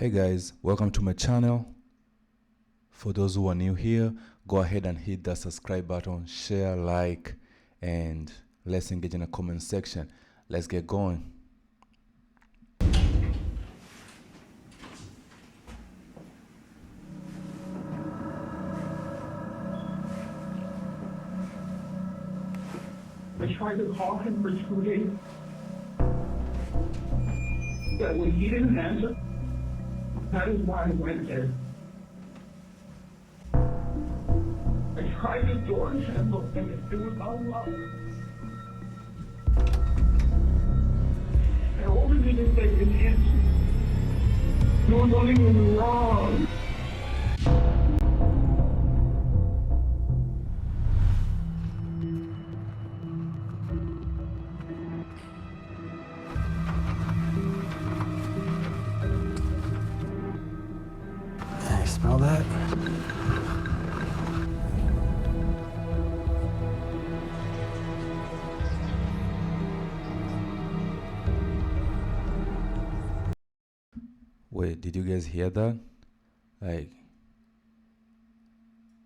Hey guys, welcome to my channel. For those who are new here, go ahead and hit that subscribe button, share, like, and let's engage in the comment section. Let's get going. I tried to call him for 2 days. But when he didn't answer, that is why I went there. I tried the door handle and it was unlocked. I only needed to take an answer. There was nothing wrong. Hey, smell that? Wait, did you guys hear that? Like,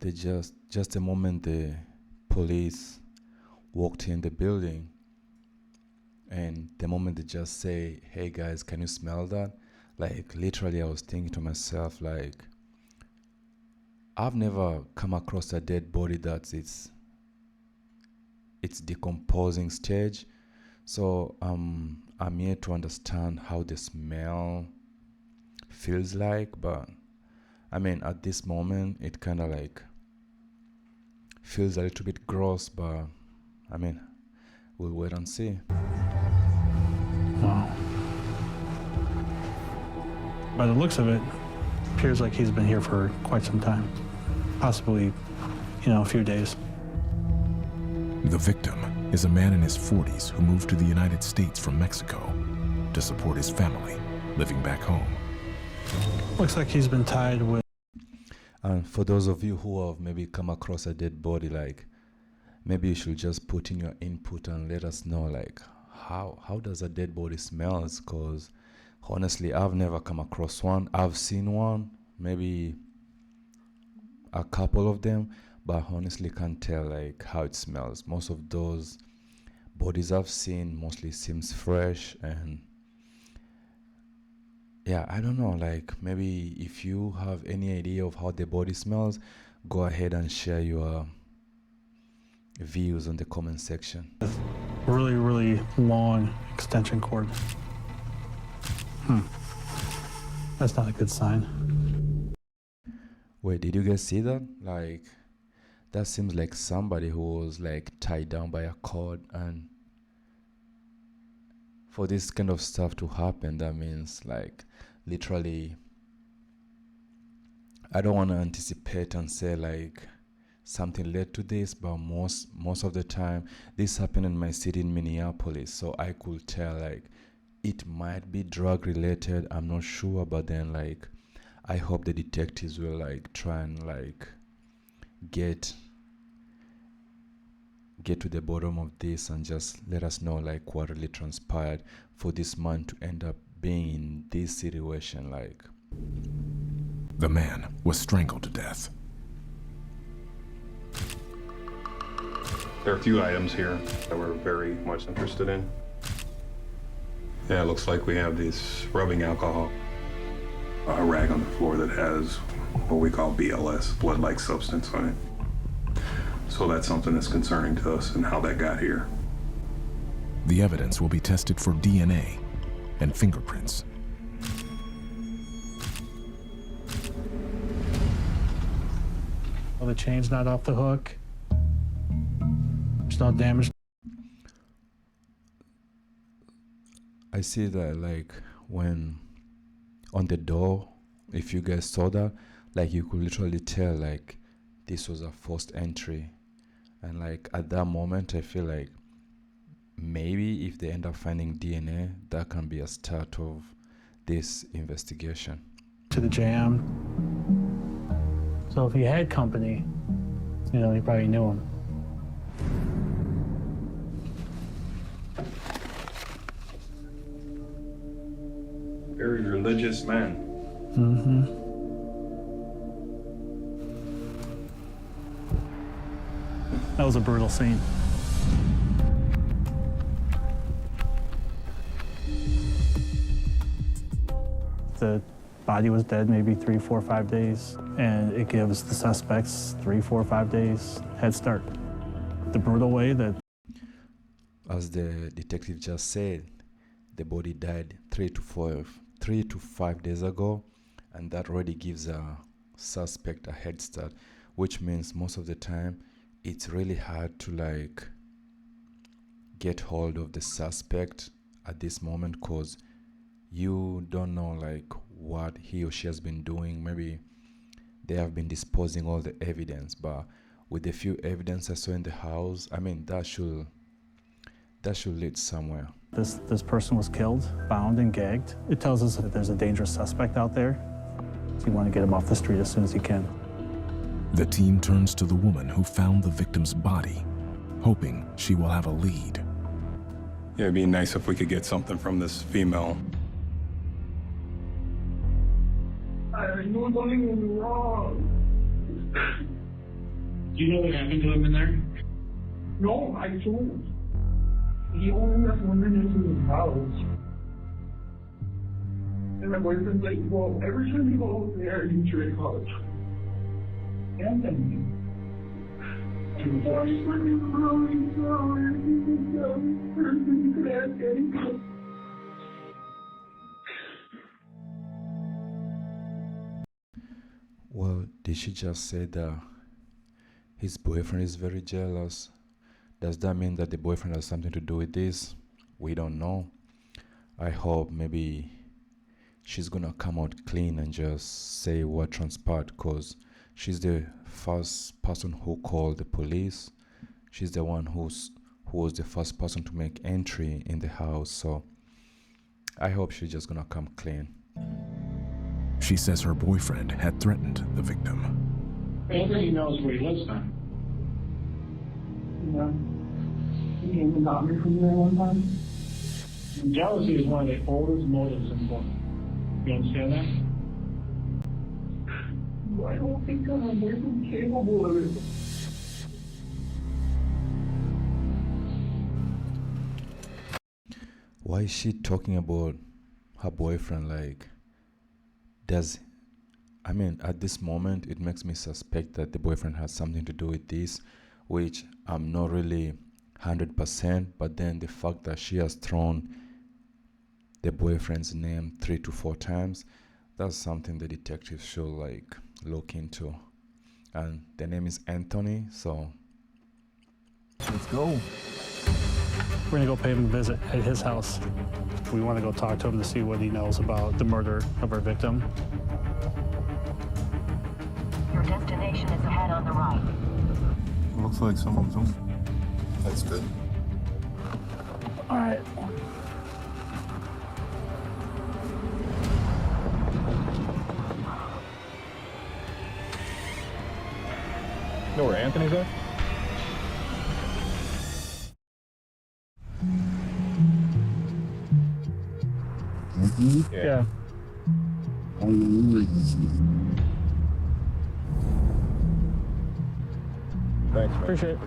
they just the moment the police walked in the building, and the moment they just say, "Hey guys, can you smell that?" Like, literally, I was thinking to myself, like, I've never come across a dead body that's its decomposing stage. So I'm here to understand how the smell feels like, but I mean, at this moment it kind of like feels a little bit gross, but I mean, we'll wait and see. Wow. By the looks of it, appears like he's been here for quite some time. Possibly, a few days. The victim is a man in his 40s who moved to the United States from Mexico to support his family living back home. Looks like he's been tied with... And for those of you who have maybe come across a dead body, like, maybe you should just put in your input and let us know, like, how does a dead body smells? Because honestly, I've never come across one. I've seen one, maybe a couple of them, but honestly can't tell like how it smells. Most of those bodies I've seen mostly seems fresh, and yeah, I don't know, like, maybe if you have any idea of how the body smells, go ahead and share your views on the comment section. really, really long extension cord. That's not a good sign. Wait, did you guys see that? Like, that seems like somebody who was like tied down by a cord, and for this kind of stuff to happen, that means like literally, I don't want to anticipate and say like something led to this, but most of the time this happened in my city in Minneapolis, so I could tell like it might be drug related. I'm not sure, but then like I hope the detectives will like try and like get to the bottom of this and just let us know like what really transpired for this man to end up being in this situation. Like, The man was strangled to death. There are a few items here that we're very much interested in. Yeah, it looks like we have this rubbing alcohol, a rag on the floor that has what we call BLS, blood-like substance on it. So that's something that's concerning to us and how that got here. The evidence will be tested for DNA and fingerprints. Well, the chain's not off the hook. There's no damage. I see that like when on the door, if you guys saw that, like you could literally tell like this was a forced entry, and like at that moment I feel like maybe if they end up finding DNA, that can be a start of this investigation. To the jam. So if he had company, he probably knew him. Very religious man. That was a brutal scene. The body was dead maybe 3, 4, 5 days, and it gives the suspects 3, 4, 5 days head start. The brutal way that As the detective just said, the body died 3 to 5 days ago, and that already gives a suspect a head start, which means most of the time it's really hard to like get hold of the suspect at this moment, because you don't know like what he or she has been doing. Maybe they have been disposing all the evidence, but with the few evidence I saw in the house, I mean that should lead somewhere. this person was killed, bound and gagged. It tells us that there's a dangerous suspect out there. So you want to get him off the street as soon as you can. The team turns to the woman who found the victim's body, hoping she will have a lead. Yeah, it'd be nice if we could get something from this female. I know something was wrong. Do you know what happened to him in there? No, I don't. He only left women into his house. And my boyfriend's like, well, every time he goes there, you drink hard. Anthony. I'm really sorry. He's the only person you could ask anything. Well, did she just say that his boyfriend is very jealous? Does that mean that the boyfriend has something to do with this? We don't know. I hope maybe she's gonna come out clean and just say what transpired, because she's the first person who called the police. She's the one who was the first person to make entry in the house. So I hope she's just gonna come clean. She says her boyfriend had threatened the victim. Anthony knows where he lives now. Yeah. He came and got me from there one time. And jealousy is one of the oldest motives in the book. You understand that? I don't think I'm boyfriend capable of it. Why is she talking about her boyfriend? Like, at this moment, it makes me suspect that the boyfriend has something to do with this, which I'm not really 100%, but then the fact that she has thrown the boyfriend's name 3 to 4 times, that's something the detective should like look into. And the name is Anthony, so Let's go. We're gonna go pay him a visit at his house. We want to go talk to him to see what he knows about the murder of our victim. Your destination is ahead on the right. Looks like someone's home. That's good. All right. You know where Anthony's at? Yeah. Thanks, man. Appreciate it.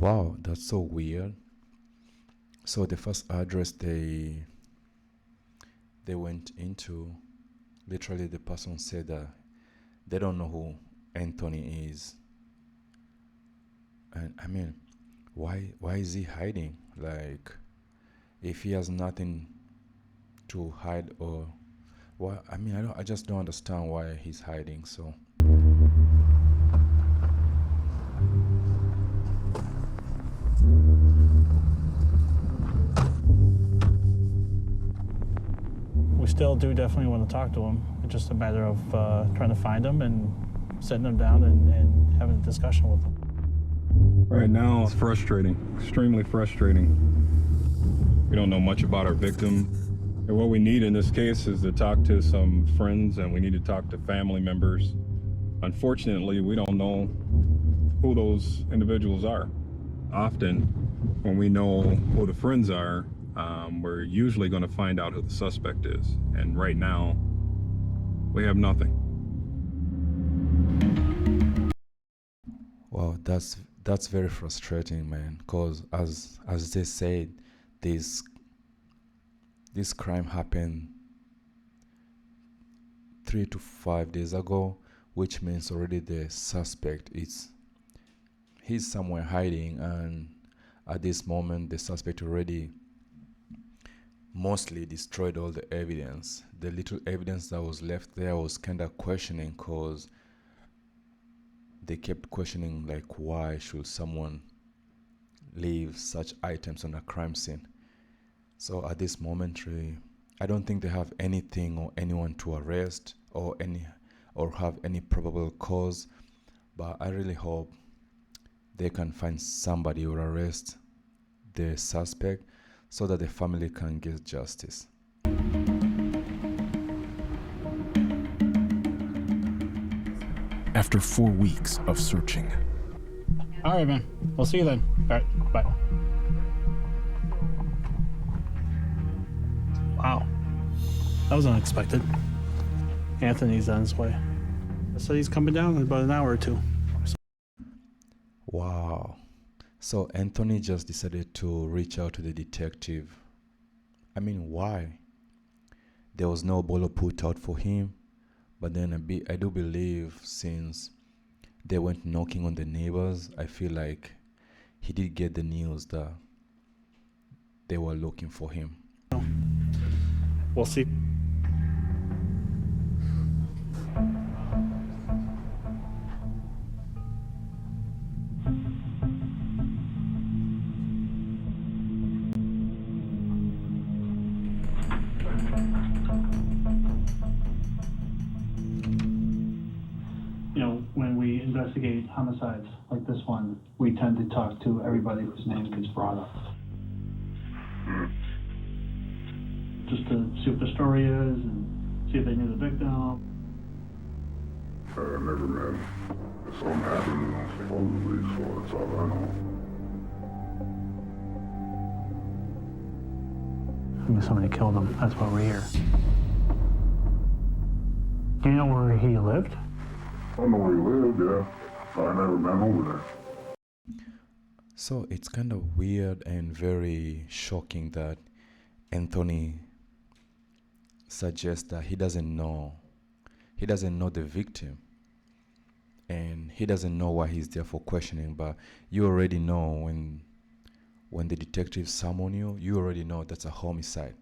wow, that's so weird. So the first address they went into, literally the person said that they don't know who Anthony is. And I mean, why is he hiding? Like, if he has nothing to hide, or why? I mean, I just don't understand why he's hiding. So We still do definitely want to talk to him. It's just a matter of trying to find him and sitting him down and having a discussion with him. Right now, it's frustrating, extremely frustrating. We don't know much about our victim. And what we need in this case is to talk to some friends, and we need to talk to family members. Unfortunately, we don't know who those individuals are. Often, when we know who the friends are, we're usually going to find out who the suspect is. And right now, we have nothing. Wow, that's very frustrating, man. Cause as they said, this crime happened 3 to 5 days ago, which means already the suspect he's somewhere hiding, and at this moment the suspect already mostly destroyed all the evidence. The little evidence that was left there was kind of questioning, cause they kept questioning like, why should someone leave such items on a crime scene? So at this moment, really, I don't think they have anything or anyone to arrest or have any probable cause, but I really hope they can find somebody or arrest the suspect so that the family can get justice. After 4 weeks of searching, All right, man. We'll see you then. All right, bye. Wow. That was unexpected. Anthony's on his way. So he's coming down in about an hour or two. Wow. So Anthony just decided to reach out to the detective. I mean, why? There was no bolo put out for him, but then I do believe since they went knocking on the neighbors, I feel like he did get the news that they were looking for him. We'll see. You know, when we investigate homicides like this one, we tend to talk to everybody whose name gets brought up. Just to see what the story is and see if they knew the victim. I never met him. Something happened to him supposedly, so that's all I know. I mean, somebody killed him. That's why we're here. Do you know where he lived? I know where he lived, yeah. I never been over there. So it's kind of weird and very shocking that Anthony suggests that he doesn't know the victim, and he doesn't know why he's there for questioning. But you already know when the detectives summon you, you already know that's a homicide.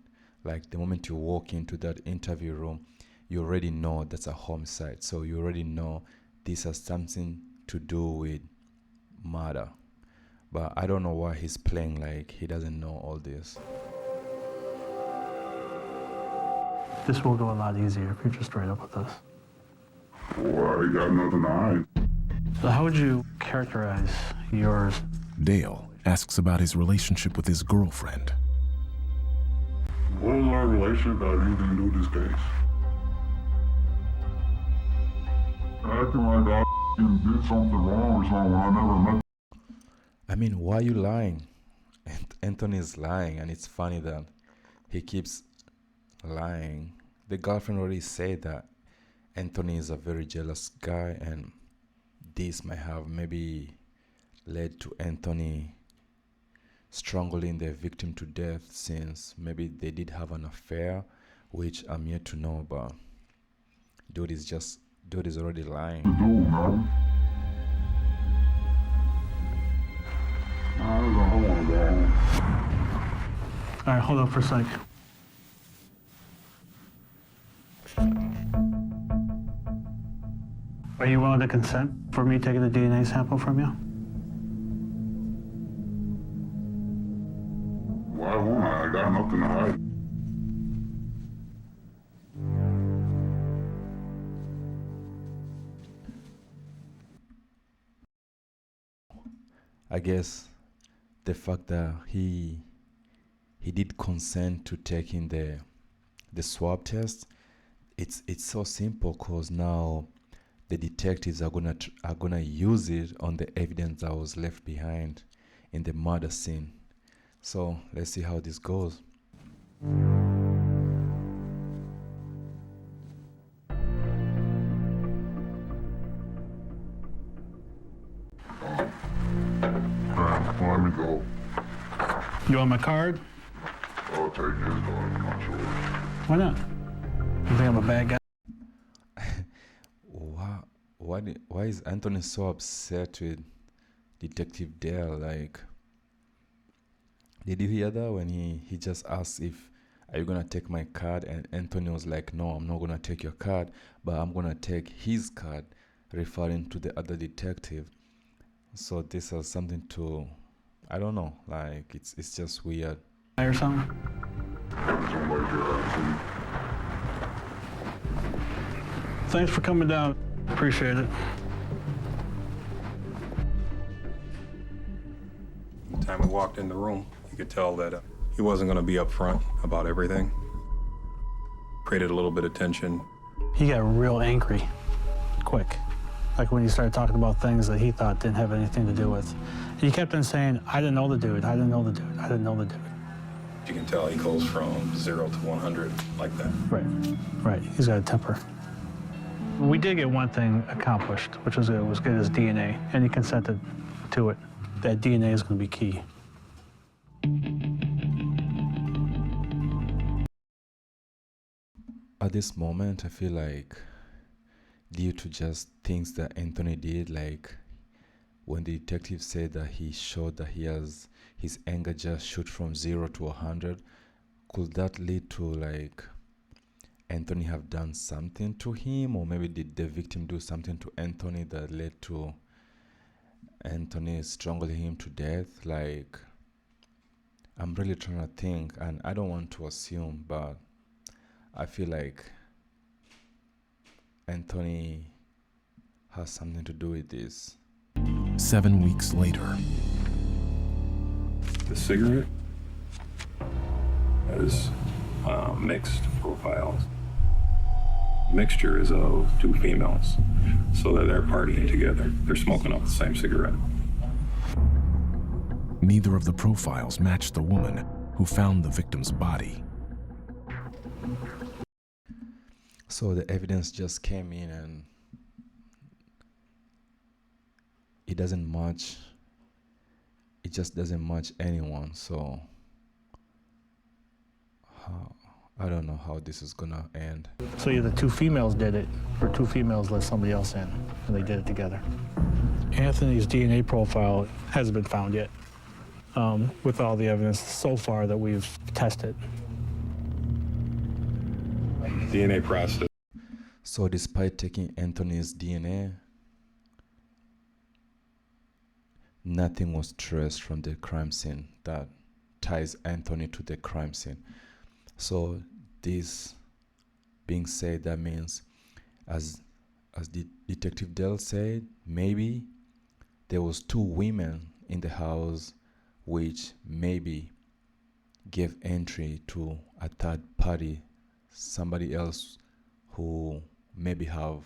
Like the moment you walk into that interview room, you already know that's a homicide. So you already know this has something to do with murder. But I don't know why he's playing like he doesn't know all this. This will go a lot easier if you're just straight up with us. Well, I got nothing to hide. So how would you characterize yours? Dale asks about his relationship with his girlfriend. What was our relationship that had anything to do with this case? Acting like I did something wrong or something when I never met. I mean, why are you lying? Anthony is lying, and it's funny that he keeps lying. The girlfriend already said that Anthony is a very jealous guy, and this might have maybe led to Anthony strangling the victim to death, since maybe they did have an affair, which I'm yet to know about. Dude is already lying. To do, man. I don't want to go home. All right, hold up for a sec. Are you willing to consent for me taking the DNA sample from you? Why won't I? I got nothing to hide. I guess the fact that he did consent to taking the swab test, it's so simple, because now the detectives are gonna use it on the evidence that was left behind in the murder scene. So let's see how this goes. Let me go. You want my card? I'll take his not sure. Why not? You think I'm a bad guy? Why is Anthony so upset with Detective Dale? Like, did you hear that when he just asked if, are you gonna take my card? And Anthony was like, no, I'm not gonna take your card, but I'm gonna take his card, referring to the other detective. So this has something to, I don't know, like it's just weird. Or something? Somebody here, Thanks for coming down. Appreciate it. The time we walked in the room, you could tell that he wasn't going to be upfront about everything. Created a little bit of tension. He got real angry, quick. Like when he started talking about things that he thought didn't have anything to do with. He kept on saying, I didn't know the dude, I didn't know the dude, I didn't know the dude. You can tell he goes from 0 to 100 like that. Right, he's got a temper. We did get one thing accomplished, which was it was get his DNA, and he consented to it. That DNA is going to be key. At this moment, I feel like due to just things that Anthony did, like when the detective said that he showed that he has his anger just shoot from 0 to 100, could that lead to like Anthony have done something to him, or maybe did the victim do something to Anthony that led to Anthony strangling him to death? Like, I'm really trying to think, and I don't want to assume, but I feel like Anthony has something to do with this. 7 weeks later, The cigarette has mixed profiles. Mixture is of two females, so that they're partying together. They're smoking up the same cigarette. neither of the profiles matched the woman who found the victim's body. So the evidence just came in and it doesn't match. It just doesn't match anyone. So I don't know how this is gonna end. So either two females did it, or two females let somebody else in, and they did it together. Anthony's DNA profile hasn't been found yet, with all the evidence so far that we've tested. DNA process. So despite taking Anthony's DNA, nothing was traced from the crime scene that ties Anthony to the crime scene. So this being said, that means, as the Detective Dell said, maybe there was two women in the house which maybe gave entry to a third party, somebody else who maybe have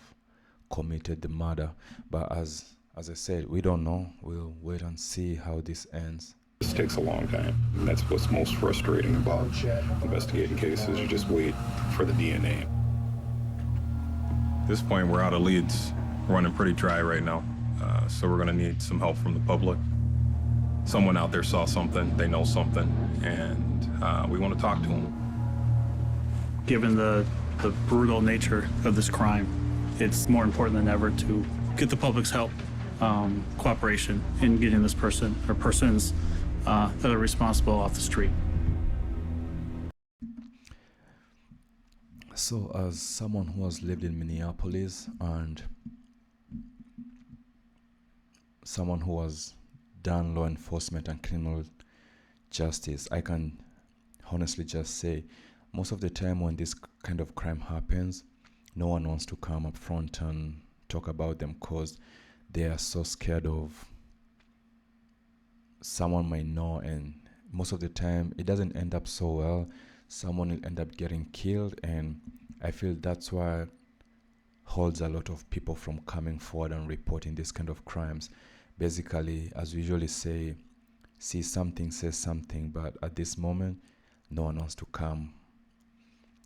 committed the murder. But as I said, we don't know. We'll wait and see how this ends. This takes a long time. And that's what's most frustrating about investigating cases. You just wait for the DNA. At this point, we're out of leads. We're running pretty dry right now. So we're gonna need some help from the public. Someone out there saw something, they know something, and we want to talk to them. Given the brutal nature of this crime, it's more important than ever to get the public's help, cooperation in getting this person or persons that are responsible off the street. So as someone who has lived in Minneapolis and someone who has done law enforcement and criminal justice, I can honestly just say most of the time when this kind of crime happens, no one wants to come up front and talk about them because they are so scared of someone might know, and most of the time it doesn't end up so well. Someone will end up getting killed, and I feel that's why holds a lot of people from coming forward and reporting this kind of crimes. Basically, as we usually say, sees something, says something, but at this moment, no one wants to come.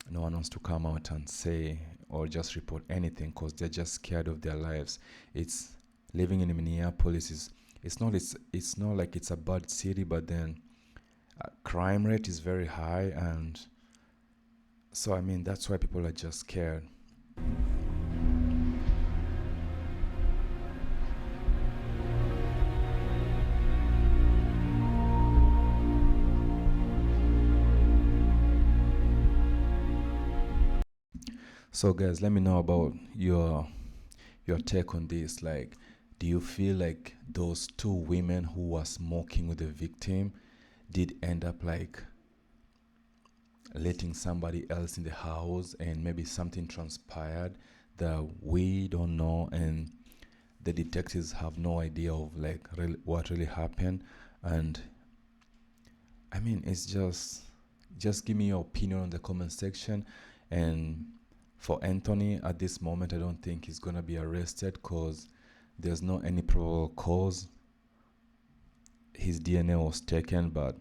No one wants to come out and say or just report anything because they're just scared of their lives. It's living in Minneapolis is it's not like it's a bad city, but then crime rate is very high, and so I mean that's why people are just scared. So guys, let me know about your take on this. Like, do you feel like those two women who were smoking with the victim did end up like letting somebody else in the house, and maybe something transpired that we don't know, and the detectives have no idea of like what really happened? And I mean, it's just give me your opinion on the comment section. And for Anthony, at this moment, I don't think he's gonna be arrested because there's no any probable cause. His DNA was taken, but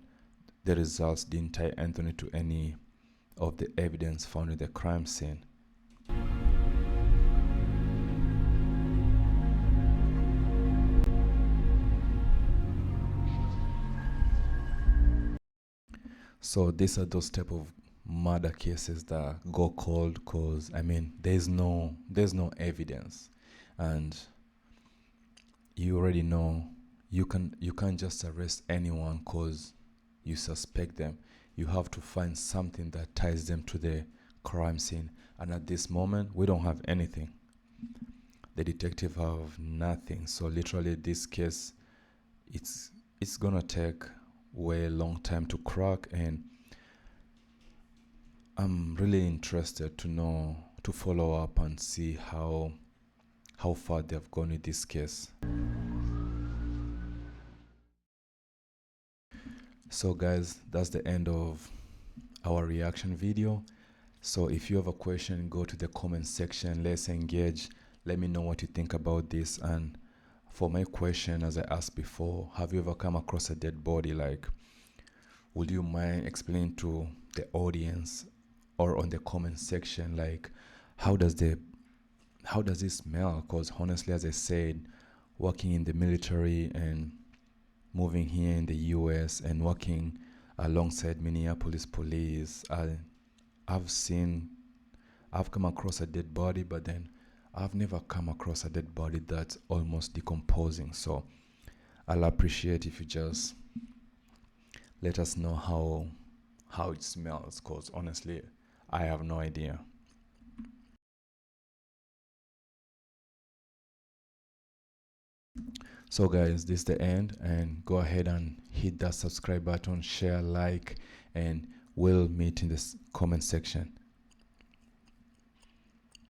the results didn't tie Anthony to any of the evidence found in the crime scene. So these are those type of murder cases that go cold because I mean there's no evidence, and you already know you can't just arrest anyone because you suspect them. You have to find something that ties them to the crime scene, and at this moment we don't have anything. The detective have nothing, so literally this case it's gonna take way long time to crack, and I'm really interested to follow up and see how far they've gone with this case. So guys, that's the end of our reaction video. So if you have a question, go to the comment section, let's engage. Let me know what you think about this. And for my question, as I asked before, have you ever come across a dead body? Like, would you mind explaining to the audience or on the comment section, like, how does it smell? Because honestly, as I said, working in the military and moving here in the US and working alongside Minneapolis police, I've come across a dead body, but then I've never come across a dead body that's almost decomposing. So I'll appreciate if you just let us know how it smells, because honestly I have no idea. So guys, this is the end, and go ahead and hit that subscribe button, share, like, and we'll meet in the comment section.